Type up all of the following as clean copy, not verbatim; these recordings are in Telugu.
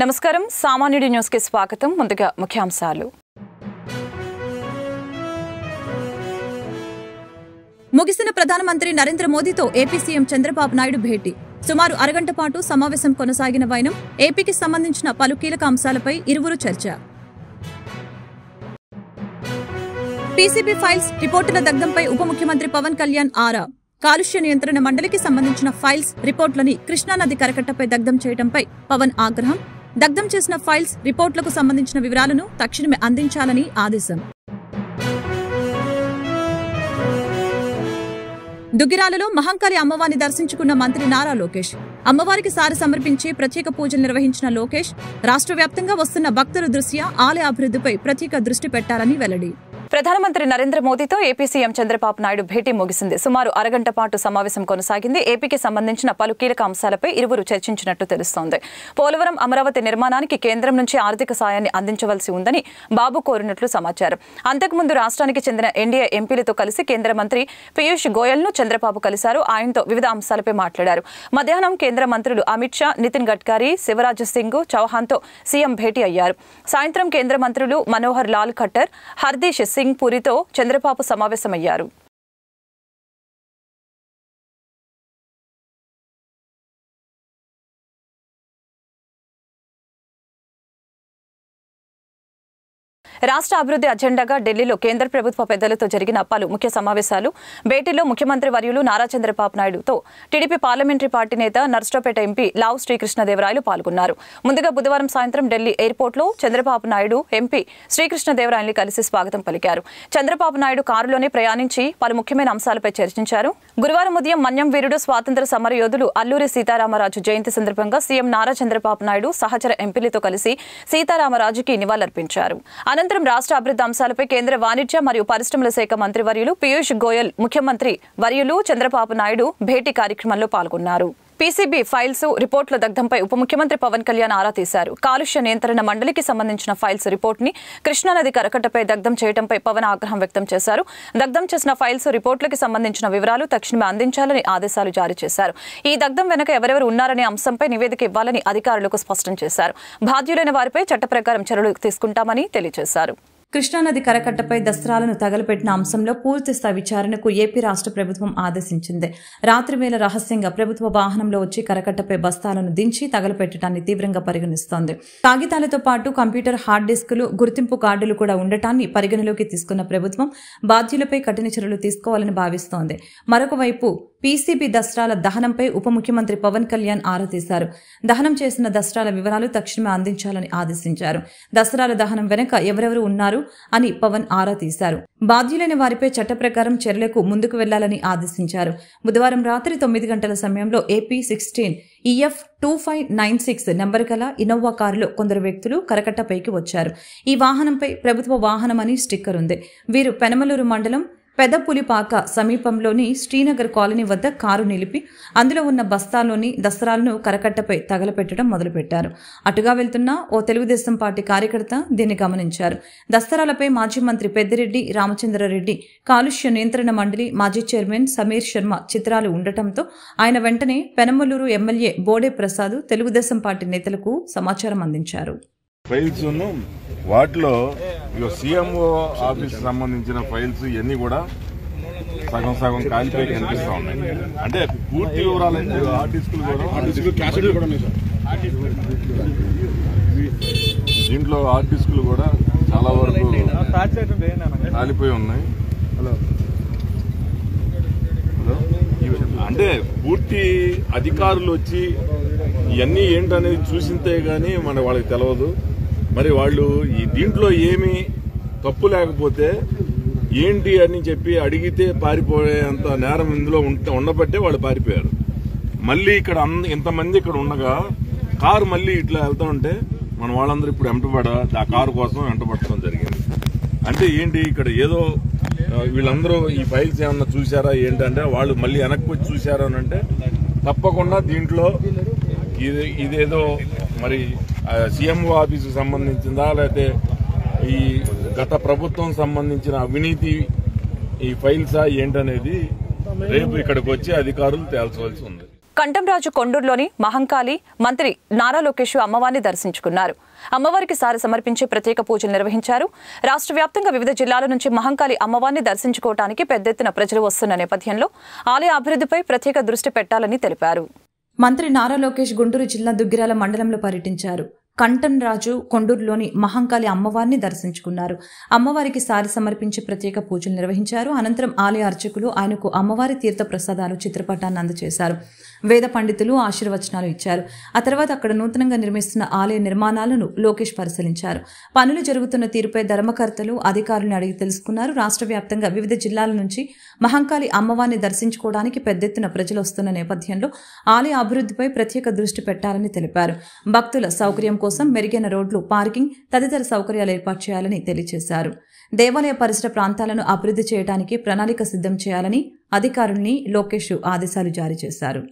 నమస్కారం సామాన్యుడి న్యూస్ కి స్వాగతం. ముందుగా ముఖ్యాంశాలు. ముగిసిన ప్రధానమంత్రి నరేంద్ర మోదీతో ఏపీ సీఎం చంద్రబాబు నాయుడు భేటీ. సుమారు అరగంట పాటు సమావేశం కొనసాగిన వైనం ఏపీకి సంబంధించిన పలు కీలక అంశాలపై ఇరువురు చర్చ. పీసీబీ ఫైల్స్ రిపోర్టుల దగ్ధంపై ఉప ముఖ్యమంత్రి పవన్ కళ్యాణ్ ఆరా. కాలుష్య నియంత్రణ మండలికి సంబంధించిన ఫైల్స్ రిపోర్టులని కృష్ణానది కరకట్టపై దగ్ధం చేయడంపై పవన్ ఆగ్రహం. దగ్ధం చేసిన ఫైల్స్ రిపోర్టులకు సంబంధించిన వివరాలను తక్షణమే అందించాలని ఆదేశం. దుగ్గిరాలలో మహంకాళి అమ్మవారిని దర్శించుకున్న మంత్రి నారా లోకేష్. అమ్మవారికి సారి సమర్పించి ప్రత్యేక పూజలు నిర్వహించిన లోకేష్ రాష్ట్ర వ్యాప్తంగా వస్తున్న భక్తుల దృష్ట్యా ఆలయ అభివృద్ధిపై ప్రత్యేక దృష్టి పెట్టాలని వెల్లడి. ప్రధానమంత్రి నరేంద్ర మోదీతో ఏపీ సీఎం చంద్రబాబు నాయుడు భేటీ ముగిసింది. సుమారు అరగంట పాటు సమావేశం కొనసాగింది. ఏపీకి సంబంధించిన పలు కీలక అంశాలపై ఇరువురు చర్చించినట్టు తెలుస్తోంది. పోలవరం అమరావతి నిర్మాణానికి కేంద్రం నుంచి ఆర్థిక సాయాన్ని అందించవలసి ఉందని బాబు కోరినట్లు సమాచారం. అంతకుముందు రాష్ట్రానికి చెందిన ఎన్డీఏ ఎంపీలతో కలిసి కేంద్ర మంత్రి పీయూష్ గోయల్ ను చంద్రబాబు కలిశారు. ఆయనతో వివిధ అంశాలపై మాట్లాడారు. మధ్యాహ్నం కేంద్ర మంత్రులు అమిత్ షా, నితిన్ గడ్కరీ, శివరాజ్ సింగ్ చౌహాన్ తో సీఎం భేటీ అయ్యారు. సాయంత్రం కేంద్ర మంత్రులు మనోహర్ లాల్ ఖట్టర్, హర్దీష్ సింగ్ పురితో చంద్రబాబు సమావేశమయ్యారు. రాష్ట్ర అభివృద్ధి అజెండాగా ఢిల్లీలో కేంద్ర ప్రభుత్వ పెద్దలతో జరిగిన పలు ముఖ్య సమావేశాలు. భేటీలో ముఖ్యమంత్రి వర్యులు నారా చంద్రబాబు నాయుడుతో టీడీపీ పార్లమెంటరీ పార్టీ నేత నర్సరావుపేట ఎంపీ లావు శ్రీకృష్ణదేవరాయలు పాల్గొన్నారు. ముందుగా బుధవారం సాయంత్రం ఢిల్లీ ఎయిర్పోర్ట్లో చంద్రబాబు నాయుడు ఎంపీ శ్రీకృష్ణదేవరాయల్ని కలిసి స్వాగతం పలికారు. చంద్రబాబు నాయుడు కారులోనే ప్రయాణించి పలు ముఖ్యమైన అంశాలపై చర్చించారు. గురువారం ఉదయం మన్యం వీరుడు స్వాతంత్ర సమరయోధులు అల్లూరి సీతారామరాజు జయంతి సందర్భంగా సీఎం నారా చంద్రబాబు నాయుడు సహచర ఎంపీలతో కలిసి సీతారామరాజుకి నివాళులర్పించారు. అనంతరం రాష్ట్ర అభివృద్ధి అంశాలపై కేంద్ర వాణిజ్య మరియు పరిశ్రమల శాఖ మంత్రి వర్యులు పీయూష్ గోయల్, ముఖ్యమంత్రి వర్యులు చంద్రబాబు నాయుడు భేటీ కార్యక్రమంలో పాల్గొన్నారు. పీసీబీ ఫైల్స్ రిపోర్టుల దగ్ధంపై ఉప ముఖ్యమంత్రి పవన్ కళ్యాణ్ ఆరా తీశారు. కాలుష్య నియంత్రణ మండలికి సంబంధించిన ఫైల్స్ రిపోర్ట్ ని కృష్ణానది కరకట్టపై దగ్ధం చేయడంపై పవన్ ఆగ్రహం వ్యక్తం చేశారు. దగ్ధం చేసిన ఫైల్స్ రిపోర్టులకు సంబంధించిన వివరాలు తక్షణమే అందించాలని ఆదేశాలు జారీ చేశారు. ఈ దగ్ధం వెనుక ఎవరెవరు ఉన్నారనే అంశంపై నివేదిక ఇవ్వాలని అధికారులకు స్పష్టం చేశారు. బాధ్యులైన వారిపై చట్ట ప్రకారం చర్యలు తీసుకుంటామని తెలియజేశారు. కృష్ణానది కరకట్టపై దస్త్రాలను తగలపెట్టిన అంశంలో పూర్తిస్థాయి విచారణకు ఏపీ రాష్ట్ర ప్రభుత్వం ఆదేశించింది. రాత్రి వేళ రహస్యంగా ప్రభుత్వ వాహనంలో వచ్చి కరకట్టపై బస్తాలను దించి తగలపెట్టడాన్ని తీవ్రంగా పరిగణిస్తోంది. కాగితాలతో పాటు కంప్యూటర్, హార్డ్ డిస్కులు, గుర్తింపు కార్డులు కూడా ఉండటాన్ని పరిగణలోకి తీసుకున్న ప్రభుత్వం బాధ్యులపై కఠిన చర్యలు తీసుకోవాలని భావిస్తోంది. మరొక వైపు పీసీబీ దస్త్రాల దహనంపై ఉప ముఖ్యమంత్రి పవన్ కళ్యాణ్ ఆరా తీశారు. దహనం చేసిన దస్త్రాల వివరాలు తక్షణమే అందించాలని ఆదేశించారు. దస్త్రాల దహనం వెనుక ఎవరెవరు ఉన్నారు అని పవన్ ఆరా తీశారు. బాధ్యులైన వారిపై చట్ట ప్రకారం చర్యలకు ముందుకు వెళ్లాలని ఆదేశించారు. బుధవారం రాత్రి 9 గంటల సమయంలో ఏపీ 16 EF 2596 నెంబర్ గల ఇన్నోవా కారులో కొందరు వ్యక్తులు కరకట్టపైకి వచ్చారు. ఈ వాహనంపై ప్రభుత్వ వాహనమని స్టిక్కర్ ఉంది. వీరు పెనమలూరు మండలం పెదపులిపాక సమీపంలోని శ్రీనగర్ కాలనీ వద్ద కారు నిలిపి అందులో ఉన్న బస్తాల్లోని దస్త్రాలను కరకట్టపై తగలపెట్టడం మొదలుపెట్టారు. అటుగా వెళ్తున్న ఓ తెలుగుదేశం పార్టీ కార్యకర్త దీన్ని గమనించారు. దస్త్రాలపై మాజీ మంత్రి పెద్దిరెడ్డి రామచంద్రారెడ్డి, కాలుష్య నియంత్రణ మండలి మాజీ చైర్మన్ సమీర్ శర్మ చిత్రాలు ఉండటంతో ఆయన వెంటనే పెనమలూరు ఎమ్మెల్యే బోడే ప్రసాద్ తెలుగుదేశం పార్టీ నేతలకు సమాచారం అందించారు. ఫైల్స్ వాటిలో సీఎంఓ ఆఫీస్ సంబంధించిన ఫైల్స్ ఇవన్నీ కూడా సగం సగం కాలిపోయి కనిపిస్తా ఉన్నాయి. అంటే పూర్తి వివరాలు దీంట్లో హార్డ్ డిస్కులు కూడా చాలా వరకు కాలిపోయి ఉన్నాయి. అంటే పూర్తి అధికారులు వచ్చి ఇవన్నీ ఏంటనేది చూసింతే గానీ వాళ్ళకి తెలియదు. మరి వాళ్ళు ఈ దీంట్లో ఏమీ తప్పు లేకపోతే ఏంటి అని చెప్పి అడిగితే పారిపోయేంత నేరం ఇందులో ఉండబట్టే వాళ్ళు పారిపోయారు. మళ్ళీ ఇక్కడ ఇంతమంది ఇక్కడ ఉండగా కారు మళ్ళీ ఇట్లా వెళ్తా ఉంటే మన వాళ్ళందరూ ఇప్పుడు ఆ కారు కోసం వెంటబట్టడం జరిగింది. అంటే ఏంటి ఇక్కడ ఏదో వీళ్ళందరూ ఈ ఫైల్స్ ఏమన్నా చూసారా ఏంటంటే వాళ్ళు మళ్ళీ వెనక్కి వచ్చి చూసారా అని అంటే తప్పకుండా దీంట్లో ఇదేదో మరి సీఎంఓ ఆఫీసుకు సంబంధించిందా లేకపోతే ఈ గత ప్రభుత్వం సంబంధించిన అవినీతి ఈ ఫైల్సా ఏంటనేది రేపు ఇక్కడికి వచ్చి అధికారులు తేల్చవలసి ఉంది. కంటంరాజు కొండూరులోని మహంకాళి మంత్రి నారా లోకేష్ అమ్మవారిని దర్శించుకున్నారు. అమ్మవారికి సారి సమర్పించి ప్రత్యేక పూజలు నిర్వహించారు. రాష్ట్ర వ్యాప్తంగా వివిధ జిల్లాల నుంచి మహంకాళి అమ్మవారిని దర్శించుకోవడానికి పెద్ద ఎత్తున ప్రజలు వస్తున్న నేపథ్యంలో ఆలయ అభివృద్ధిపై ప్రత్యేక దృష్టి పెట్టాలని తెలిపారు. మంత్రి నారా లోకేష్ గుంటూరు జిల్లా దుగ్గిరాల మండలంలో పర్యటించారు. కంటంరాజు కొండూరులోని మహంకాళి అమ్మవారిని దర్శించుకున్నారు. అమ్మవారికి సారి సమర్పించి ప్రత్యేక పూజలు నిర్వహించారు. అనంతరం ఆలయ అర్చకులు ఆయనకు అమ్మవారి తీర్థ ప్రసాదాలు చిత్రపటాన్ని అందజేశారు. వేద పండితులు ఆశీర్వచనాలు ఇచ్చారు. ఆ తర్వాత అక్కడ నూతనంగా నిర్మిస్తున్న ఆలయ నిర్మాణాలను లోకేష్ పరిశీలించారు. పనులు జరుగుతున్న తీరుపై ధర్మకర్తలు అధికారులను అడిగి తెలుసుకున్నారు. రాష్ట్ర వ్యాప్తంగా వివిధ జిల్లాల నుంచి మహంకాళి అమ్మవారిని దర్శించుకోవడానికి పెద్ద ఎత్తున ప్రజలు వస్తున్న నేపథ్యంలో ఆలయ అభివృద్ధిపై ప్రత్యేక దృష్టి పెట్టాలని తెలిపారు. భక్తుల సౌకర్యం కోసం మెరుగైన రోడ్లు, పార్కింగ్ తదితర సౌకర్యాలు ఏర్పాటు చేయాలని తెలియజేశారు. దేవాలయ పరిసర ప్రాంతాలను అభివృద్ధి చేయడానికి ప్రణాళిక సిద్ధం చేయాలని అధికారుల్ని లోకేష్ ఆదేశాలు జారీ చేశారు.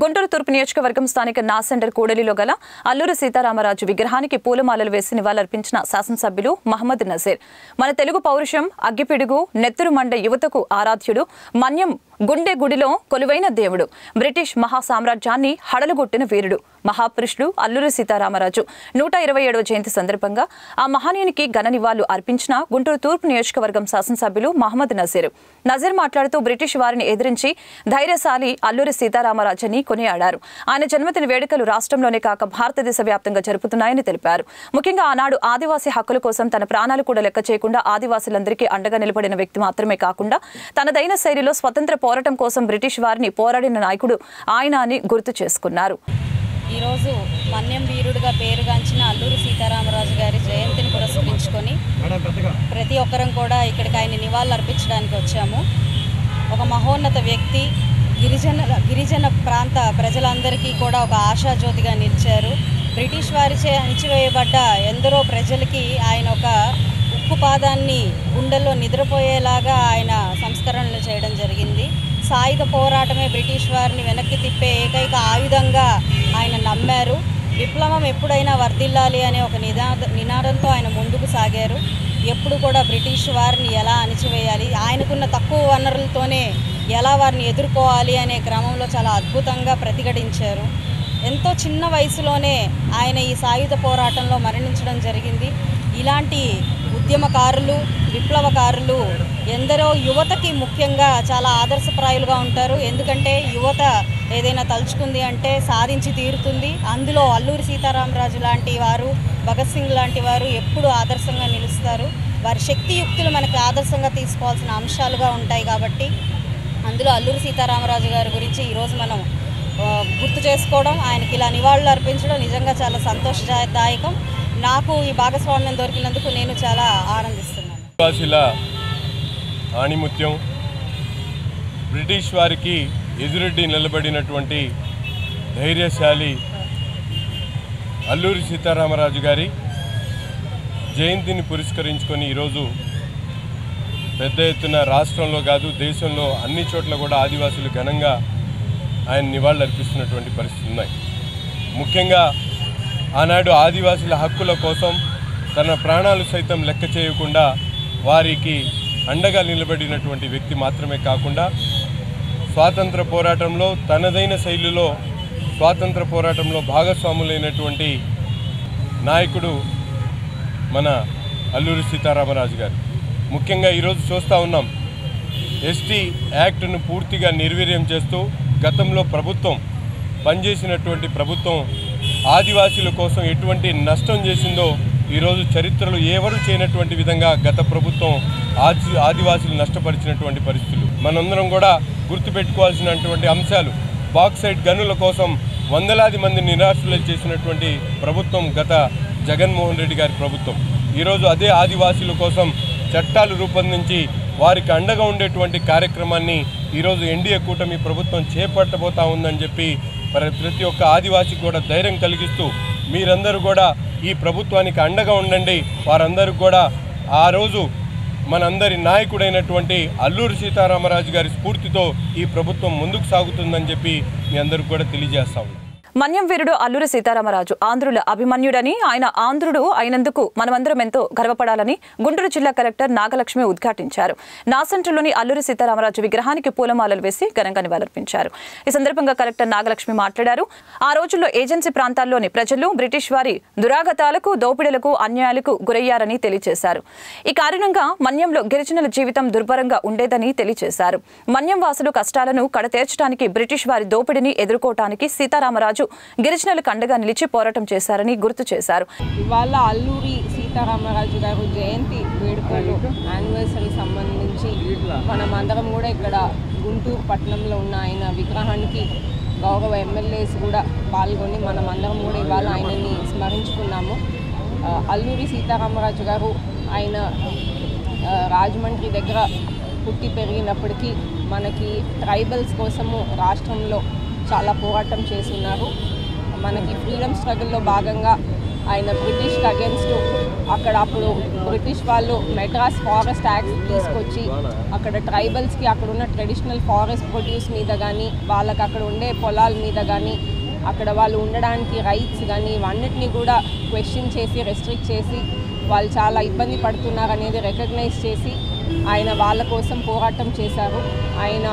గుంటూరు తూర్పు నియోజకవర్గం స్థానిక నా సెంటర్ కూడలిలో గల అల్లూరి సీతారామరాజు విగ్రహానికి పూలమాలలు వేసి నివాళులర్పించిన శాసనసభ్యులు మహమ్మద్ నజీర్. మన తెలుగు పౌరుషం, అగ్గిపిడుగు, నెత్తురు మండ యువతకు ఆరాధ్యుడు, మన్యం గుండె గుడిలో కొలువైన దేవుడు, బ్రిటిష్ మహాసామ్రాజ్యాన్ని హడలుగొట్టిన వీరుడు, మహాపురుషుడు అల్లూరి సీతారామరాజు 127వ జయంతి సందర్భంగా ఆ మహనీయునికి ఘన నివాళులు అర్పించిన గుంటూరు తూర్పు నియోజకవర్గం శాసనసభ్యులు మహమ్మద్ నజీర్. నజీర్ మాట్లాడుతూ బ్రిటిష్ వారిని ఎదిరించి ధైర్యశాలి అల్లూరి సీతారామరాజుని కొనియాడారు. ఆయన జన్మదిన వేడుకలు రాష్ట్రంలోనే కాక భారతదేశ వ్యాప్తంగా జరుపుతున్నాయని తెలిపారు. ముఖ్యంగా ఆనాడు ఆదివాసీ హక్కుల కోసం తన ప్రాణాలు కూడా లెక్క చేయకుండా ఆదివాసులందరికీ అండగా నిలబడిన వ్యక్తి మాత్రమే కాకుండా తనదైన శైలిలో స్వతంత్ర పోరాటం కోసం బ్రిటిష్ వారిని పోరాడిన నాయకుడు ఆయన అని గుర్తు చేసుకున్నారు. ఈరోజు మన్యం వీరుడిగా పేరుగాంచిన అల్లూరి సీతారామరాజు గారి జయంతిని పురస్కరించుకొని ప్రతి ఒక్కరం కూడా ఇక్కడికి ఆయన నివాళులు అర్పించడానికి వచ్చాము. ఒక మహోన్నత వ్యక్తి, గిరిజన ప్రాంత ప్రజలందరికీ కూడా ఒక ఆశాజ్యోతిగా నిలిచారు. బ్రిటిష్ వారిచే అణిచివేయబడ్డ ఎందరో ప్రజలకి ఆయన ఒక ఉక్కుపాదాన్ని గుండెల్లో నిద్రపోయేలాగా ఆయన సంస్కరణలు చేయడం జరిగింది. సాయుధ పోరాటమే బ్రిటిష్ వారిని వెనక్కి తిప్పే ఏకైక ఆయుధంగా ఆయన నమ్మారు. విప్లవం ఎప్పుడైనా వర్ధిల్లాలి అనే ఒక నినాదంతో ఆయన ముందుకు సాగారు. ఎప్పుడు కూడా బ్రిటిష్ వారిని ఎలా అణిచివేయాలి, ఆయనకున్న తక్కువ వనరులతోనే ఎలా వారిని ఎదుర్కోవాలి అనే క్రమంలో చాలా అద్భుతంగా ప్రతిఘటించారు. ఎంతో చిన్న వయసులోనే ఆయన ఈ సాయుధ పోరాటంలో మరణించడం జరిగింది. ఇలాంటి ఉద్యమకారులు, విప్లవకారులు ఎందరో యువతకి ముఖ్యంగా చాలా ఆదర్శప్రాయులుగా ఉంటారు. ఎందుకంటే యువత ఏదైనా తలుచుకుంది అంటే సాధించి తీరుతుంది. అందులో అల్లూరి సీతారామరాజు లాంటి వారు, భగత్ సింగ్ లాంటి వారు ఎప్పుడూ ఆదర్శంగా నిలుస్తారు. వారి శక్తియుక్తులు మనకు ఆదర్శంగా తీసుకోవాల్సిన అంశాలుగా ఉంటాయి. కాబట్టి అందులో అల్లూరి సీతారామరాజు గారి గురించి ఈరోజు మనం గుర్తు చేసుకోవడం, ఆయనకి ఇలా నివాళులు అర్పించడం నిజంగా చాలా సంతోషదాయకం. నాకు ఈ భాగస్వామ్యం దొరికినందుకు నేను చాలా ఆనందిస్తున్నాను. ఆదివాసీల ఆణిముత్యం, బ్రిటిష్ వారికి ఎదురెడ్డి నిలబడినటువంటి ధైర్యశాలి అల్లూరి సీతారామరాజు గారి జయంతిని పురస్కరించుకొని ఈరోజు పెద్ద ఎత్తున రాష్ట్రంలో కాదు దేశంలో అన్ని చోట్ల కూడా ఆదివాసులు ఘనంగా ఆయన నివాళులు అర్పిస్తున్నటువంటి పరిస్థితులు ఉన్నాయి. ముఖ్యంగా ఆనాడు ఆదివాసుల హక్కుల కోసం తన ప్రాణాలు సైతం లెక్క చేయకుండా వారికి అండగా నిలబడినటువంటి వ్యక్తి మాత్రమే కాకుండా స్వాతంత్ర పోరాటంలో తనదైన శైలిలో స్వాతంత్ర పోరాటంలో భాగస్వాములైనటువంటి నాయకుడు మన అల్లూరి సీతారామరాజు గారు. ముఖ్యంగా ఈరోజు చూస్తూ ఉన్నాం, ఎస్టీ యాక్ట్ను పూర్తిగా నిర్వీర్యం చేస్తూ గతంలో ప్రభుత్వం పనిచేసినటువంటి ప్రభుత్వం ఆదివాసీల కోసం ఎటువంటి నష్టం చేసిందో ఈరోజు చరిత్రలో ఎవరు చేయనటువంటి విధంగా గత ప్రభుత్వం ఆదివాసీలు నష్టపరిచినటువంటి పరిస్థితులు మనందరం కూడా గుర్తుపెట్టుకోవాల్సినటువంటి అంశాలు. బాక్సైట్ గనుల కోసం వందలాది మంది నిరాశ్రులు చేసినటువంటి ప్రభుత్వం గత జగన్మోహన్ రెడ్డి గారి ప్రభుత్వం. ఈరోజు అదే ఆదివాసీల కోసం చట్టాలు రూపొందించి వారికి అండగా ఉండేటువంటి కార్యక్రమాన్ని ఈరోజు ఎన్డీఏ కూటమి ప్రభుత్వం చేపట్టబోతా ఉందని చెప్పి ప్రతి ఒక్క ఆదివాసికి కూడా ధైర్యం కలిగిస్తూ మీరందరూ కూడా ఈ ప్రభుత్వానికి అండగా ఉండండి. వారందరూ కూడా ఆ రోజు మనందరి నాయకుడైనటువంటి అల్లూరి సీతారామరాజు గారి స్ఫూర్తితో ఈ ప్రభుత్వం ముందుకు సాగుతుందని చెప్పి మీ అందరికీ కూడా తెలియజేస్తా ఉన్నాం. మన్యం వీరుడు అల్లూరి సీతారామరాజు ఆంధ్రుల అభిమన్యుడని, ఆయన ఆంధ్రుడు అయినందుకు మనమందరం ఎంతో గర్వపడాలని గుంటూరు జిల్లా కలెక్టర్ నాగలక్ష్మి ఉద్ఘాటించారు. నాసంట్రలోని అల్లూరి సీతారామరాజు విగ్రహానికి పూలమాలలు వేసి ఘనంగా నివాళులర్పించారు. ఈ సందర్భంగా కలెక్టర్ నాగలక్ష్మి మాట్లాడారు. ఆ రోజుల్లో ఏజెన్సీ ప్రాంతాల్లోని ప్రజలు బ్రిటిష్ వారి దురాగతాలకు, దోపిడీలకు, అన్యాయాలకు గురయ్యారని తెలియజేశారు. ఈ కారణంగా మన్యంలో గిరిజనుల జీవితం దుర్భరంగా ఉండేదని తెలియజేశారు. మన్యం వాసులు కష్టాలను కడతేర్చడానికి, బ్రిటిష్ వారి దోపిడీని ఎదుర్కోవటానికి సీతారామరాజు గిరిజనులకు అండగా నిలిచి పోరాటం చేశారని గుర్తు చేశారు. ఇవాళ అల్లూరి సీతారామరాజు గారు జయంతి వేడుకలు యానివర్సరీ సంబంధించి మనం అందరం కూడా ఇక్కడ గుంటూరు పట్టణంలో ఉన్న ఆయన విగ్రహానికి గౌరవ ఎమ్మెల్యేస్ కూడా పాల్గొని మనం అందరం కూడా ఇవాళ ఆయనని స్మరించుకున్నాము. అల్లూరి సీతారామరాజు గారు ఆయన రాజమండ్రి దగ్గర పుట్టి పెరిగినప్పటికీ మనకి ట్రైబల్స్ కోసము రాష్ట్రంలో చాలా పోరాటం చేస్తున్నారు. మనకి ఫ్రీడమ్ స్ట్రగుల్లో భాగంగా ఆయన బ్రిటిష్కి అగేన్స్ట్ అక్కడ అప్పుడు బ్రిటిష్ వాళ్ళు మెడ్రాస్ ఫారెస్ట్ యాక్ట్ తీసుకొచ్చి అక్కడ ట్రైబల్స్కి అక్కడ ఉన్న ట్రెడిషనల్ ఫారెస్ట్ ప్రొడ్యూస్ మీద కానీ వాళ్ళకి అక్కడ ఉండే పొలాల మీద కానీ అక్కడ వాళ్ళు ఉండడానికి రైట్స్ కానీ ఇవన్నిటినీ కూడా క్వశ్చన్ చేసి రెస్ట్రిక్ట్ చేసి వాళ్ళు చాలా ఇబ్బంది పడుతున్నారు అనేది రికగ్నైజ్ చేసి ఆయన వాళ్ళ కోసం పోరాటం చేశారు. ఆయన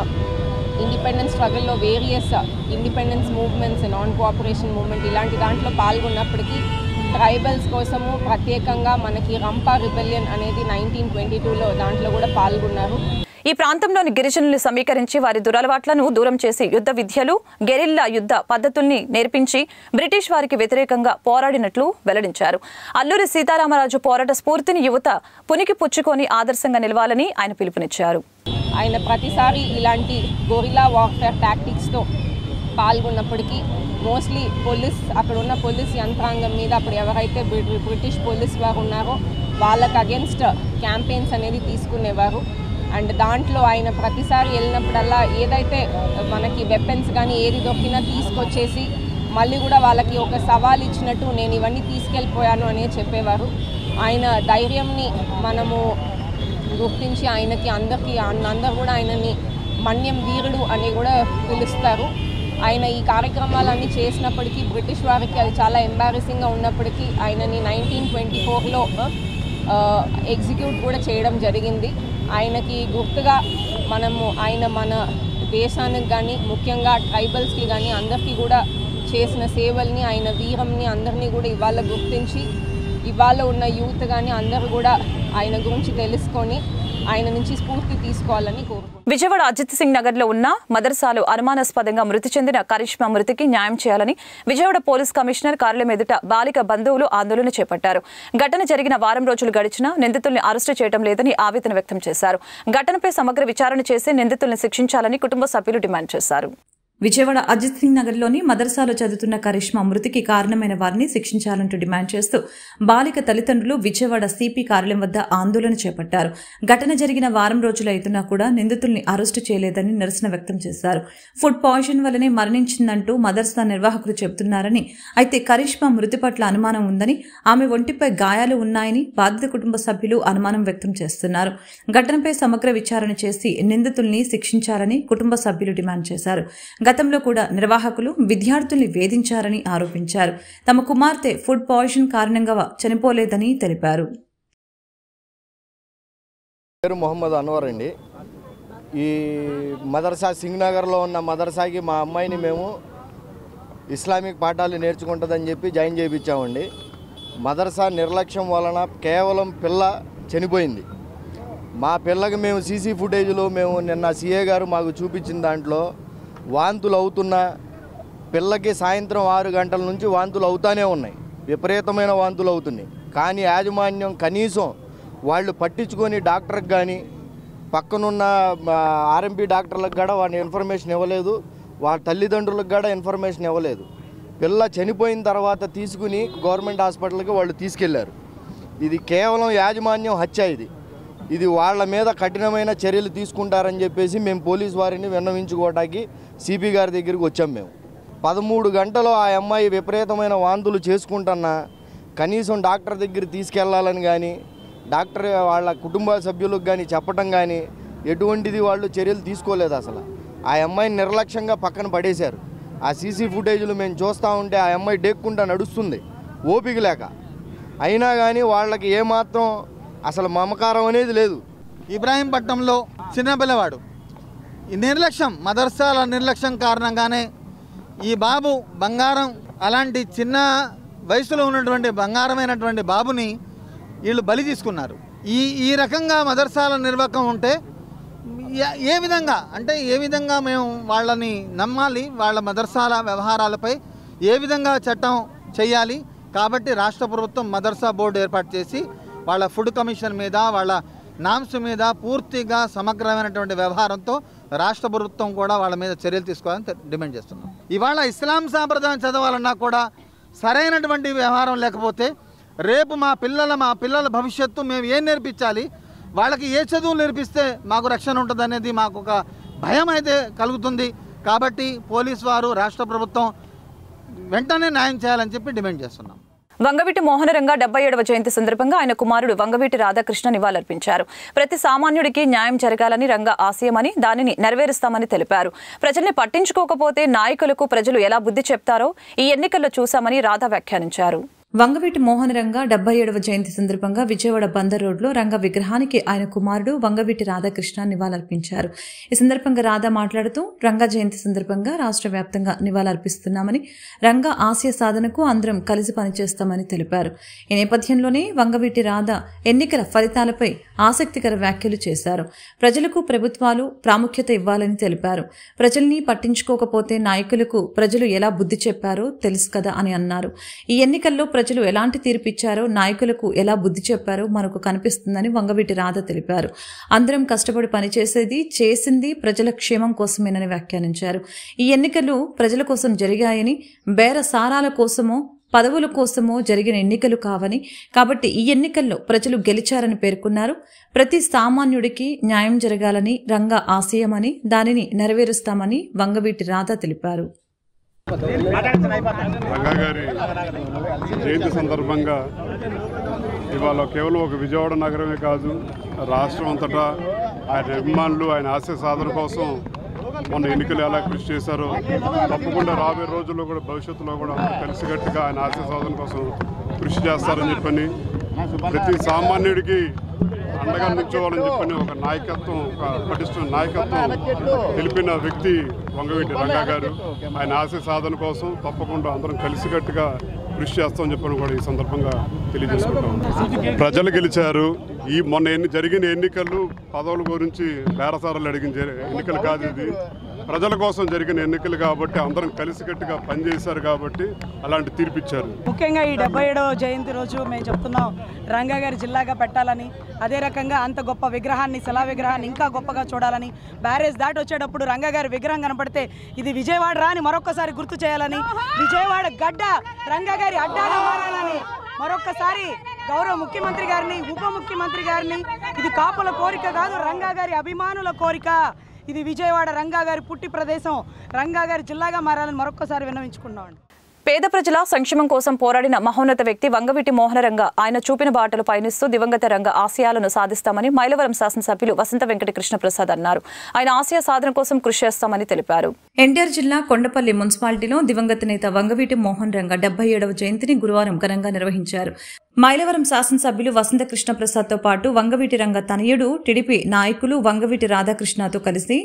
ఇండిపెండెన్స్ స్ట్రగుల్లో various independence movements, non cooperation movement ఇలాంటి దాంట్లో పాల్గొన్నప్పటికీ ట్రైబల్స్ కోసము ప్రత్యేకంగా మనకి రంపా రిబెలియన్ అనేది 1922లో దాంట్లో కూడా పాల్గొన్నారు. ఈ ప్రాంతంలోని గిరిజనులను సమీకరించి వారి దురలవాట్లను దూరం చేసి యుద్ధ విద్యలు, గెరిల్లా యుద్ధ పద్ధతుల్ని నేర్పించి బ్రిటిష్ వారికి వ్యతిరేకంగా పోరాడినట్లు వెల్లడించారు. అల్లూరి సీతారామరాజు పోరాట స్ఫూర్తిని యువత పునికి పుచ్చుకొని ఆదర్శంగా నిలవాలని ఆయన పిలుపునిచ్చారు. ఆయన ప్రతిసారి ఇలాంటి గొరిల్లా వార్ఫేర్ టాక్టిక్స్తో పాల్గొన్నప్పటికీ మోస్ట్లీ పోలీస్ అక్కడ ఉన్న పోలీస్ యంత్రాంగం మీద అప్పుడు ఎవరైతే బ్రిటిష్ పోలీస్ వారు ఉన్నారో వాళ్ళకి అగేన్స్ట్ క్యాంపెయిన్స్ అనేది తీసుకునేవారు. అండ్ దాంట్లో ఆయన ప్రతిసారి వెళ్ళినప్పుడల్లా ఏదైతే మనకి వెపన్స్ కానీ ఏది దొరికినా తీసుకొచ్చేసి మళ్ళీ కూడా వాళ్ళకి ఒక సవాల్ ఇచ్చినట్టు నేను ఇవన్నీ తీసుకెళ్ళిపోయాను అనేది చెప్పేవారు. ఆయన ధైర్యంని మనము గుర్తించి ఆయనకి అందరూ కూడా ఆయనని మన్యం వీరుడు అని కూడా పిలుస్తారు. ఆయన ఈ కార్యక్రమాలన్నీ చేసినప్పటికీ బ్రిటిష్ వారికి అది చాలా ఎంబారసింగ్గా ఉన్నప్పటికీ ఆయనని 1924లో ఎగ్జిక్యూట్ కూడా చేయడం జరిగింది. ఆయనకి గుర్తుగా మనము ఆయన మన దేశానికి కానీ ముఖ్యంగా ట్రైబల్స్కి కానీ అందరికీ కూడా చేసిన సేవల్ని, ఆయన వీరంని అందరినీ కూడా ఇవాళ గుర్తించి ఇవాళ ఉన్న యూత్ కానీ అందరూ కూడా ఆయన గురించి తెలుసుకొని ఆయన నుంచి స్ఫూర్తి తీసుకోవాలని కోరుకుంటున్నాను. విజయవాడ అజిత్ సింగ్ నగర్ లో ఉన్న మదర్సాలో అనుమానాస్పదంగా మృతి చెందిన కరిష్మా మృతికి న్యాయం చేయాలని విజయవాడ పోలీస్ కమిషనర్ కార్యాలయం ఎదుట బాలిక బంధువులు ఆందోళన చేపట్టారు. ఘటన జరిగిన వారం రోజులు గడిచినా నిందితుల్ని అరెస్టు చేయడం లేదని ఆవేదన వ్యక్తం చేశారు. ఘటనపై సమగ్ర విచారణ చేసి నిందితుల్ని శిక్షించాలని కుటుంబ సభ్యులు డిమాండ్ చేశారు. విజయవాడ అజిత్ సింగ్ నగర్లోని మదర్సాలో చదువుతున్న కరిష్మా మృతికి కారణమైన వారిని శిక్షించాలంటూ డిమాండ్ చేస్తూ బాలిక తల్లిదండ్రులు విజయవాడ సిపి కార్యాలయం వద్ద ఆందోళన చేపట్టారు. ఘటన జరిగిన వారం రోజులు అవుతున్నా కూడా నిందితుల్ని అరెస్టు చేయలేదని నిరసన వ్యక్తం చేశారు. ఫుడ్ పాయిజన్ వల్లనే మరణించిందంటూ మదర్సా నిర్వాహకులు చెబుతున్నారని, అయితే కరిష్మా మృతి పట్ల అనుమానం ఉందని, ఆమె ఒంటిపై గాయాలు ఉన్నాయని బాధిత కుటుంబ సభ్యులు అనుమానం వ్యక్తం చేస్తున్నారు. ఘటనపై సమగ్ర విచారణ చేసి నిందితుల్ని శిక్షించాలని కుటుంబ సభ్యులు డిమాండ్ చేశారు. గతంలో కూడా నిర్వాహకులు విద్యార్థుల్ని వేధించారని ఆరోపించారు. తమ కుమార్తె ఫుడ్ పాయిజన్ కారణంగా చనిపోలేదని తెలిపారు. పేరు మొహమ్మద్ అన్వర్ అండి. ఈ మదర్సా సింగ్ నగర్లో ఉన్న మదర్సాకి మా అమ్మాయిని మేము ఇస్లామిక్ పాఠాలు నేర్చుకుంటుందని చెప్పి జాయిన్ చేయించామండి. మదర్సా నిర్లక్ష్యం వలన కేవలం పిల్ల చనిపోయింది. మా పిల్లకి మేము సీసీ ఫుటేజ్లో మేము నిన్న సిఏ గారు మాకు చూపించిన దాంట్లో వాంతులు అవుతున్నా, పిల్లకి సాయంత్రం 6 గంటల నుంచి వాంతులు అవుతానే ఉన్నాయి, విపరీతమైన వాంతులు అవుతున్నాయి. కానీ యాజమాన్యం కనీసం వాళ్ళు పట్టించుకొని డాక్టర్కి కానీ పక్కనున్న ఆర్ఎంపీ డాక్టర్లకు కూడా వాళ్ళ ఇన్ఫర్మేషన్ ఇవ్వలేదు, వాళ్ళ తల్లిదండ్రులకు కూడా ఇన్ఫర్మేషన్ ఇవ్వలేదు. పిల్ల చనిపోయిన తర్వాత తీసుకుని గవర్నమెంట్ హాస్పిటల్కి వాళ్ళు తీసుకెళ్లారు. ఇది కేవలం యాజమాన్యం హత్య. ఇది వాళ్ళ మీద కఠినమైన చర్యలు తీసుకుంటారని చెప్పేసి మేము పోలీసు వారిని విన్నవించుకోవడానికి సిపి గారి దగ్గరికి వచ్చాం. మేము 13 గంటలు ఆ అమ్మాయి విపరీతమైన వాంతులు చేసుకుంటున్నా కనీసం డాక్టర్ దగ్గర తీసుకెళ్లాలని కానీ డాక్టర్ వాళ్ళ కుటుంబ సభ్యులకు కానీ చెప్పడం కానీ ఎటువంటిది వాళ్ళు చర్యలు తీసుకోలేదు. అసలు ఆ అమ్మాయిని నిర్లక్ష్యంగా పక్కన పడేశారు. ఆ సీసీ ఫుటేజ్లు మేము చూస్తూ ఉంటే ఆ అమ్మాయి డేక్కుంటా నడుస్తుంది ఓపిక లేక. అయినా కానీ వాళ్ళకి ఏమాత్రం అసలు మమకారం అనేది లేదు. ఇబ్రాహీంపట్నంలో చిన్న పిల్లవాడు ఈ నిర్లక్ష్యం, మదర్సాల నిర్లక్ష్యం కారణంగానే ఈ బాబు బంగారం, అలాంటి చిన్న వయసులో ఉన్నటువంటి బంగారమైనటువంటి బాబుని వీళ్ళు బలి తీసుకున్నారు. ఈ రకంగా మదర్సాల నిర్వాహకం ఉంటే ఏ విధంగా మేము వాళ్ళని నమ్మాలి? వాళ్ళ మదర్సాల వ్యవహారాలపై ఏ విధంగా చట్టం చేయాలి? కాబట్టి రాష్ట్ర ప్రభుత్వం మదర్సా బోర్డు ఏర్పాటు చేసి వాళ్ళ ఫుడ్ కమిషన్ మీద, వాళ్ళ నామ్స్ మీద పూర్తిగా సమగ్రమైనటువంటి వ్యవహారంతో రాష్ట్ర ప్రభుత్వం కూడా వాళ్ళ మీద చర్యలు తీసుకోవాలని డిమాండ్ చేస్తున్నాం. ఇవాళ ఇస్లాం సాంప్రదాయం చదవాలన్నా కూడా సరైనటువంటి వ్యవహారం లేకపోతే రేపు మా పిల్లల భవిష్యత్తు మేము ఏం నేర్పించాలి, వాళ్ళకి ఏ చదువులు నేర్పిస్తే మాకు రక్షణ ఉంటుంది అనేది మాకు ఒక భయం అయితే కలుగుతుంది. కాబట్టి పోలీసు వారు, రాష్ట్ర ప్రభుత్వం వెంటనే న్యాయం చేయాలని చెప్పి డిమాండ్ చేస్తున్నాం. వంగవీటి మోహనరంగ 77వ జయంతి సందర్భంగా ఆయన కుమారుడు వంగవీటి రాధాకృష్ణ నివాళులర్పించారు. ప్రతి సామాన్యుడికి న్యాయం జరగాలని రంగ ఆశయమని, దానిని నెరవేరుస్తామని తెలిపారు. ప్రజల్ని పట్టించుకోకపోతే నాయకులకు ప్రజలు ఎలా బుద్ధి చెప్తారో ఈ ఎన్నికల్లో చూశామని రాధా వ్యాఖ్యానించారు. వంగవీటి మోహనరంగ 77వ జయంతి సందర్భంగా విజయవాడ బందర్ రోడ్లో రంగ విగ్రహానికి ఆయన కుమారుడు వంగవీటి రాధాకృష్ణ నివాళులర్పించారు. ఈ సందర్భంగా రాధా మాట్లాడుతూ రంగ జయంతి సందర్భంగా రాష్ట్ర వ్యాప్తంగా నివాళులర్పిస్తున్నామని, రంగ ఆశయ సాధనకు అందరం కలిసి పనిచేస్తామని తెలిపారు. ఈ నేపథ్యంలోనే వంగవీటి రాధా ఎన్నికల ఫలితాలపై ఆసక్తికర వ్యాఖ్యలు చేశారు. ప్రజలకు ప్రభుత్వాలు ప్రాముఖ్యత ఇవ్వాలని తెలిపారు. ప్రజల్ని పట్టించుకోకపోతే నాయకులకు ప్రజలు ఎలా బుద్ధి చెప్పారో తెలుసు కదా అని అన్నారు. ఈ ఎన్నికల్లో ప్రజలు ఎలాంటి తీర్పిచ్చారో, నాయకులకు ఎలా బుద్ధి చెప్పారో మనకు కనిపిస్తుందని వంగవీటి రాధ తెలిపారు. అందరం కష్టపడి పనిచేసేది, చేసింది ప్రజల క్షేమం కోసమేనని వ్యాఖ్యానించారు. ఈ ఎన్నికలు ప్రజల కోసం జరిగాయని, బేరసారాల కోసమో పదవుల కోసమో జరిగిన ఎన్నికలు కావని, కాబట్టి ఈ ఎన్నికల్లో ప్రజలు గెలిచారని పేర్కొన్నారు. ప్రతి సామాన్యుడికి న్యాయం జరగాలని రంగ ఆశయమని, దానిని నెరవేరుస్తామని వంగవీటి రాధ తెలిపారు. రంగా గారి జయంతి సందర్భంగా ఇవాళ కేవలం ఒక విజయవాడ నగరమే కాదు, రాష్ట్రం అంతటా ఆయన అభిమానులు ఆయన ఆశయ సాధన కోసం మొన్న ఎన్నికలు ఎలా కృషి చేశారో తప్పకుండా రాబోయే రోజుల్లో కూడా భవిష్యత్తులో కూడా కలిసికట్టుగా ఆయన ఆశయ సాధన కోసం కృషి చేస్తారని చెప్పని, ప్రతి సామాన్యుడికి అండగా నిల్చోవాలని చెప్పని ఒక నాయకత్వం, ఒక పటిష్టమైన నాయకత్వం తెలిపిన వ్యక్తి వంగవీటి రంగా గారు. ఆయన ఆశయ సాధన కోసం తప్పకుండా అందరం కలిసికట్టుగా కృషి చేస్తామని చెప్పని కూడా ఈ సందర్భంగా తెలియజేసుకుంటాం. ప్రజలు గెలిచారు. ఈ మొన్న జరిగిన ఎన్నికలు పదవుల గురించి బేరసారాలు అడిగిన ఎన్నికలు కాదు. ఇది ప్రజల కోసం జరిగిన ఎన్నికలు కాబట్టి అందరం కలిసికట్టుగా పనిచేశారు కాబట్టి అలాంటి తీర్పిచ్చారు. ముఖ్యంగా ఈ 77వ జయంతి రోజు మేము చెప్తున్నాం రంగా గారి జిల్లాగా పెట్టాలని, అదే రకంగా అంత గొప్ప విగ్రహాన్ని, శిలా విగ్రహాన్ని ఇంకా గొప్పగా చూడాలని, బ్యారేజ్ దాటి వచ్చేటప్పుడు రంగా గారి విగ్రహం కనపడితే ఇది విజయవాడ రా అని మరొకసారి గుర్తు చేయాలని, విజయవాడ గడ్డ రంగా గారి అడ్డాగా మారాలని మరొకసారి గౌరవ ముఖ్యమంత్రి గారిని, ఉప ముఖ్యమంత్రి గారిని, ఇది కాపుల కోరిక కాదు, రంగా గారి అభిమానుల కోరిక, ఇది విజయవాడ రంగా గారి పుట్టి ప్రదేశం, రంగా గారి జిల్లాగా మారాలని మరొకసారి విన్నవించుకున్నామండి. పేద ప్రజల సంక్షేమం కోసం పోరాడిన మహోన్నత వ్యక్తి వంగవీటి మోహనరంగ. ఆయన చూపిన బాటలు పయనిస్తూ దివంగత రంగ ఆశయాలను సాధిస్తామని మైలవరం శాసనసభ్యులు వసంత వెంకట కృష్ణప్రసాద్ అన్నారు. ఆయన ఆశయ సాధన కోసం కృషి చేస్తామని తెలిపారు. ఎన్టీఆర్ జిల్లా కొండపల్లి మున్సిపాలిటీలో దివంగత నేత వంగవీటి మోహన్ రంగ 77వ జయంతిని గురువారం ఘనంగా నిర్వహించారు. మైలవరం శాసనసభ్యులు వసంత కృష్ణప్రసాద్తో పాటు వంగవీటి రంగ తనయుడు టీడీపీ నాయకులు వంగవీటి రాధాకృష్ణతో కలిసి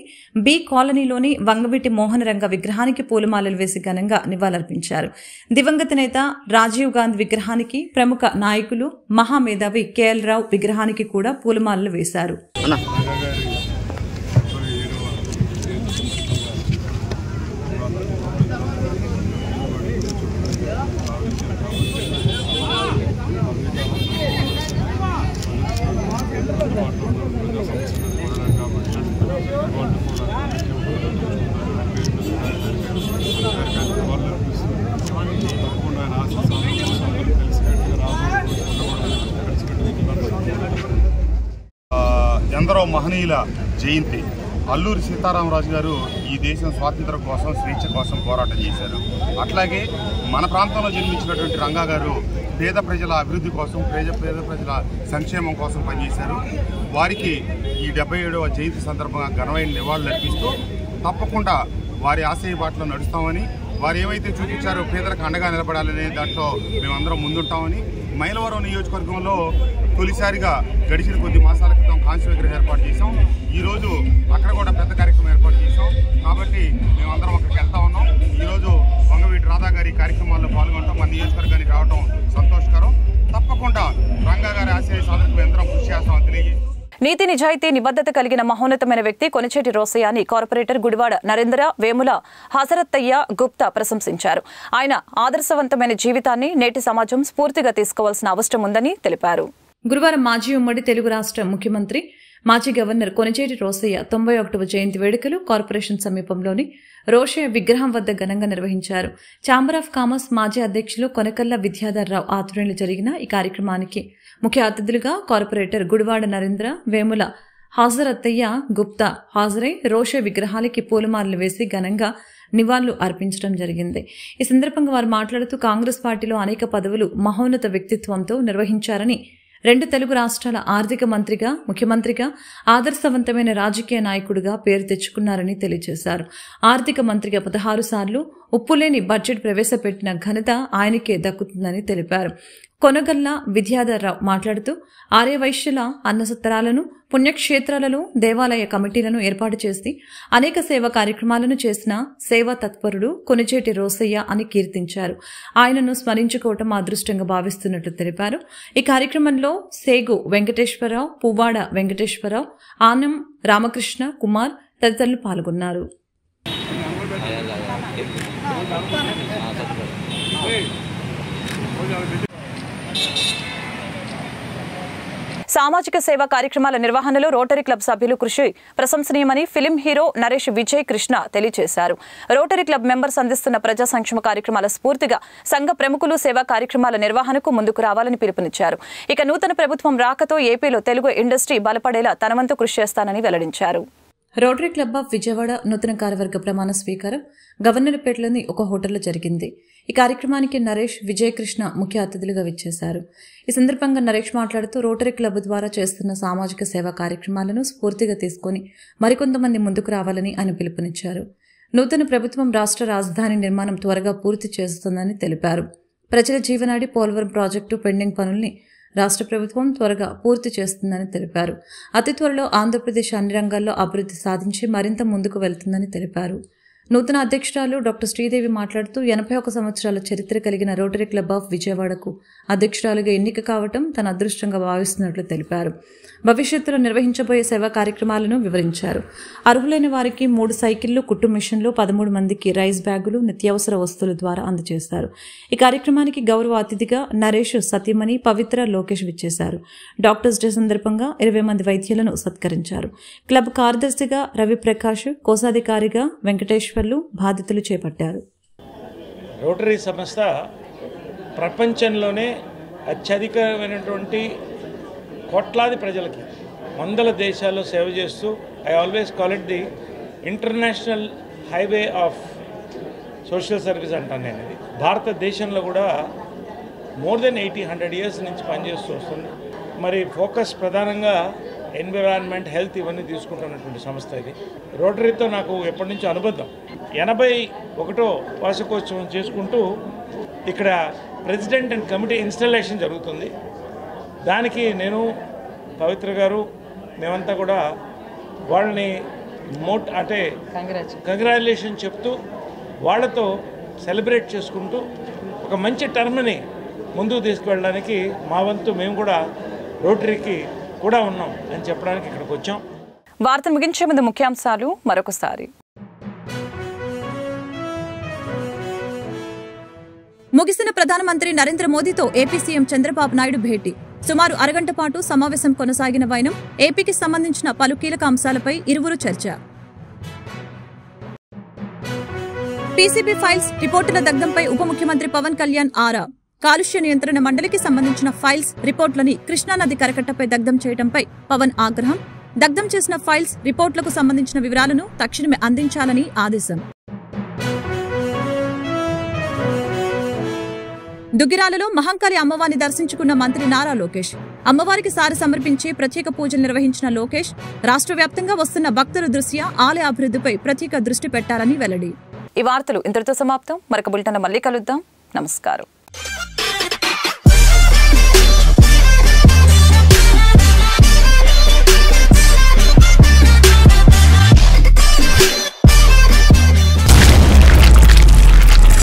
బి కాలనీలోని వంగవీటి మోహన్ రంగ విగ్రహానికి పూలమాలలు వేసి ఘనంగా నివాళులర్పించారు. దివంగత నేత రాజీవ్ గాంధీ విగ్రహానికి, ప్రముఖ నాయకులు మహామేధావి కేఎల్ రావు విగ్రహానికి కూడా పూలమాలలు వేశారు. ఎందరో మహనీయుల జయంతి. అల్లూరి సీతారామరాజు గారు ఈ దేశం స్వాతంత్రం కోసం, స్వేచ్ఛ కోసం పోరాటం చేశారు. అట్లాగే మన ప్రాంతంలో జన్మించినటువంటి రంగా గారు పేద ప్రజల అభివృద్ధి కోసం, పేద ప్రజల సంక్షేమం కోసం పనిచేశారు. వారికి ఈ 77వ జయంతి సందర్భంగా ఘనమైన నివాళులు అర్పిస్తూ తప్పకుండా వారి ఆశయ బాటలో నడుస్తామని, వారు ఏవైతే చూపించారో పేదలకు అండగా నిలబడాలనే దాంట్లో మేమందరం ముందుంటామని, మైలవరం నియోజకవర్గంలో తొలిసారిగా గడిచిన కొద్ది మాసాల క్రితం కాంస్య విగ్రహం ఏర్పాటు చేశాం. ఈరోజు అక్కడ కూడా పెద్ద కార్యక్రమం ఏర్పాటు చేశాం. కాబట్టి మేమందరం అక్కడికి వెళ్తా ఉన్నాం. ఈరోజు వంగవీటి రాధా గారి కార్యక్రమాల్లో పాల్గొనడం, మన నియోజకవర్గానికి రావడం సంతోషకరం. తప్పకుండా రంగా గారి ఆశయ సాధనకు అందరం కృషి చేస్తామని తెలియజేస్తూ, నీతి నిజాయితీ నిబద్ధత కలిగిన మహోన్నతమైన వ్యక్తి కొనిచేటి రోసయ్య అని కార్పొరేటర్ గుడివాడ నరేంద్ర వేముల హజరత్తయ్య గుప్తా ప్రశంసించారు. ఆయన ఆదర్శవంతమైన జీవితాన్ని నేటి సమాజం స్ఫూర్తిగా తీసుకోవాల్సిన అవసరం ఉందని తెలిపారు. గురువారం మాజీ ఉమ్మడి తెలుగు రాష్ట్ర ముఖ్యమంత్రి, మాజీ గవర్నర్ కొనిచేటి రోసయ్య 91వ జయంతి వేడుకలు కార్పొరేషన్ సమీపంలోని రోషయ్య విగ్రహం వద్ద ఘనంగా నిర్వహించారు. ఛాంబర్ ఆఫ్ కామర్స్ మాజీ అధ్యక్షులు కొనకల్ల విద్యాధర్రావు ఆధ్వర్యంలో జరిగిన ఈ కార్యక్రమానికి ముఖ్య అతిథులుగా కార్పొరేటర్ గుడివాడ నరేంద్ర వేముల హజరత్తయ్య గుప్తా హాజరై రోషయ్య విగ్రహాలకి పూలమాలలు వేసి ఘనంగా నివాళులు అర్పించడం జరిగింది. ఈ సందర్భంగా వారు మాట్లాడుతూ కాంగ్రెస్ పార్టీలో అనేక పదవులు మహోన్నత వ్యక్తిత్వంతో నిర్వహించారని, 2 తెలుగు రాష్ట్రాల ఆర్థిక మంత్రిగా, ముఖ్యమంత్రిగా, ఆదర్శవంతమైన రాజకీయ నాయకుడిగా పేరు తెచ్చుకున్నారని తెలియజేశారు. ఆర్థిక మంత్రిగా 16 సార్లు ఉప్పులేని బడ్జెట్ ప్రవేశపెట్టిన ఘనత ఆయనకే దక్కుతుందని తెలిపారు. కొనగల్ల విద్యాధర్రావు మాట్లాడుతూ ఆర్యవైశ్యుల అన్నసత్రాలను, పుణ్యక్షేత్రాలను, దేవాలయ కమిటీలను ఏర్పాటు చేసి అనేక సేవా కార్యక్రమాలను చేసిన సేవా తత్పరుడు కొనిచేటి రోసయ్య అని కీర్తించారు. ఆయనను స్మరించుకోవటం అదృష్టంగా భావిస్తున్నట్లు తెలిపారు. ఈ కార్యక్రమంలో సేగు వెంకటేశ్వరరావు, పువ్వాడ వెంకటేశ్వరరావు, ఆనం రామకృష్ణ కుమార్ తదితరులు పాల్గొన్నారు. సామాజిక సేవా కార్యక్రమాల నిర్వహణలో రోటరీ క్లబ్ సభ్యులు కృషి ప్రశంసనీయమని ఫిలిం హీరో నరేష్ విజయ్ కృష్ణ తెలియజేశారు. రోటరీ క్లబ్ మెంబర్స్ అందిస్తున్న ప్రజా సంక్షేమ కార్యక్రమాల స్ఫూర్తిగా సంఘ ప్రముఖులు సేవా కార్యక్రమాల నిర్వహణకు ముందుకు రావాలని పిలుపునిచ్చారు. ఇక నూతన ప్రభుత్వం రాకతో ఏపీలో తెలుగు ఇండస్ట్రీ బలపడేలా తన వంతు కృషి చేస్తానని వెల్లడించారు. రోటరీ క్లబ్ ఆఫ్ విజయవాడ నూతన కార్యవర్గ ప్రమాణ స్వీకారం గవర్నర్పేటలోని ఒక హోటల్లో జరిగింది. ఈ కార్యక్రమానికి నరేష్ విజయ్ కృష్ణ ముఖ్య అతిథులుగా విచ్చేశారు. ఈ సందర్భంగా నరేష్ మాట్లాడుతూ రోటరీ క్లబ్ ద్వారా చేస్తున్న సామాజిక సేవా కార్యక్రమాలను స్ఫూర్తిగా తీసుకుని మరికొంతమంది ముందుకు రావాలని ఆయన పిలుపునిచ్చారు. నూతన ప్రభుత్వం రాష్ట్ర రాజధాని నిర్మాణం త్వరగా పూర్తి చేస్తుందని తెలిపారు. ప్రజల జీవనాడి పోలవరం ప్రాజెక్టు పెండింగ్ పనుల్ని రాష్ట్ర ప్రభుత్వం త్వరగా పూర్తి చేస్తుందని తెలిపారు. అతి త్వరలో ఆంధ్రప్రదేశ్ అన్ని రంగాల్లో అభివృద్ధి సాధించి మరింత ముందుకు వెళ్తుందని తెలిపారు. నూతన అధ్యక్షురాలు డాక్టర్ శ్రీదేవి మాట్లాడుతూ 81 సంవత్సరాల చరిత్ర కలిగిన రోటరీ క్లబ్ ఆఫ్ విజయవాడకు అధ్యక్షురాలుగా ఎన్నిక కావటం తన అదృష్టంగా భావిస్తున్నట్లు తెలిపారు. భవిష్యత్తులో నిర్వహించబోయే సేవా కార్యక్రమాలను వివరించారు. అర్హులైన వారికి 3 సైకిళ్లు, కుట్టు మిషన్లు, 13 మందికి రైస్ బ్యాగులు, నిత్యావసర వస్తువుల ద్వారా అందజేస్తారు. ఈ కార్యక్రమానికి గౌరవ అతిథిగా నరేష్, సతీమణి, పవిత్ర, లోకేష్ విచ్చేశారు. డాక్టర్స్ డే సందర్భంగా 20 మంది వైద్యులను సత్కరించారు. క్లబ్ కార్యదర్శిగా రవి ప్రకాష్, కోశాధికారిగా వెంకటేశ్వర్లు బాధ్యతలు చేపట్టారు. రోటరీ సంస్థ ప్రపంచంలోనే అత్యధికమైనటువంటి కోట్లాది ప్రజలకి వందల దేశాల్లో సేవ చేస్తూ, I always call it the international highway of social service అంటాను నేను. ఇది భారతదేశంలో కూడా మోర్ దెన్ 80-100 years నుంచి పనిచేస్తూ వస్తుంది. మరి ఫోకస్ ప్రధానంగా ఎన్విరాన్మెంట్, హెల్త్ ఇవన్నీ తీసుకుంటున్నటువంటి సంస్థ ఇది. రోటరీతో నాకు ఎప్పటి నుంచో అనుబంధం. 81వ వార్షికోత్సవం చేసుకుంటూ ఇక్కడ ప్రెసిడెంట్ అండ్ కమిటీ ఇన్స్టాలేషన్ జరుగుతుంది. దానికి నేను, పవిత్ర గారు, మేమంతా కూడా వాళ్ళని కంగ్రాచులేషన్ చెప్తూ వాళ్ళతో సెలబ్రేట్ చేసుకుంటూ ఒక మంచి టర్మ్ని ముందుకు తీసుకువెళ్ళడానికి మా వంతు మేము కూడా రోటరీకి కూడా ఉన్నాం అని చెప్పడానికి ఇక్కడికి వచ్చాం. వార్త ముగించే ముందు ముఖ్యాంశాలు మరొకసారి. ముగిసిన ప్రధానమంత్రి నరేంద్ర మోదీతో ఏపీ సీఎం చంద్రబాబు నాయుడు భేటీ. సుమారు అరగంట పాటు సమావేశం కొనసాగిన వైనం ఏపీకి సంబంధించిన పలు కీలక అంశాలపై ఇరువురు చర్చ. పీసీబీ ఫైల్స్ రిపోర్టుల దగ్ధంపై ఉప ముఖ్యమంత్రి పవన్ కళ్యాణ్ ఆరా. కాలుష్య నియంత్రణ మండలికి సంబంధించిన ఫైల్స్, రిపోర్టులని కృష్ణానది కరకట్టపై దగ్ధం చేయడంపై పవన్ ఆగ్రహం. దగ్ధం చేసిన ఫైల్స్, రిపోర్టులకు సంబంధించిన వివరాలను తక్షణమే అందించాలని ఆదేశం. దుగ్గిరాలలో మహంకాళి అమ్మవారిని దర్శించుకున్న మంత్రి నారా లోకేష్. అమ్మవారికి సారి సమర్పించి ప్రత్యేక పూజలు నిర్వహించిన లోకేష్ రాష్ట్ర వ్యాప్తంగా వస్తున్న భక్తుల దృష్ట్యా ఆలయ అభివృద్ధిపై ప్రత్యేక దృష్టి పెట్టాలని వెల్లడి. ఈ వార్తలు ఇంతటితో సమాప్తం. మరొక బులెటిన్లో మళ్ళీ కలుద్దాం. నమస్కారం.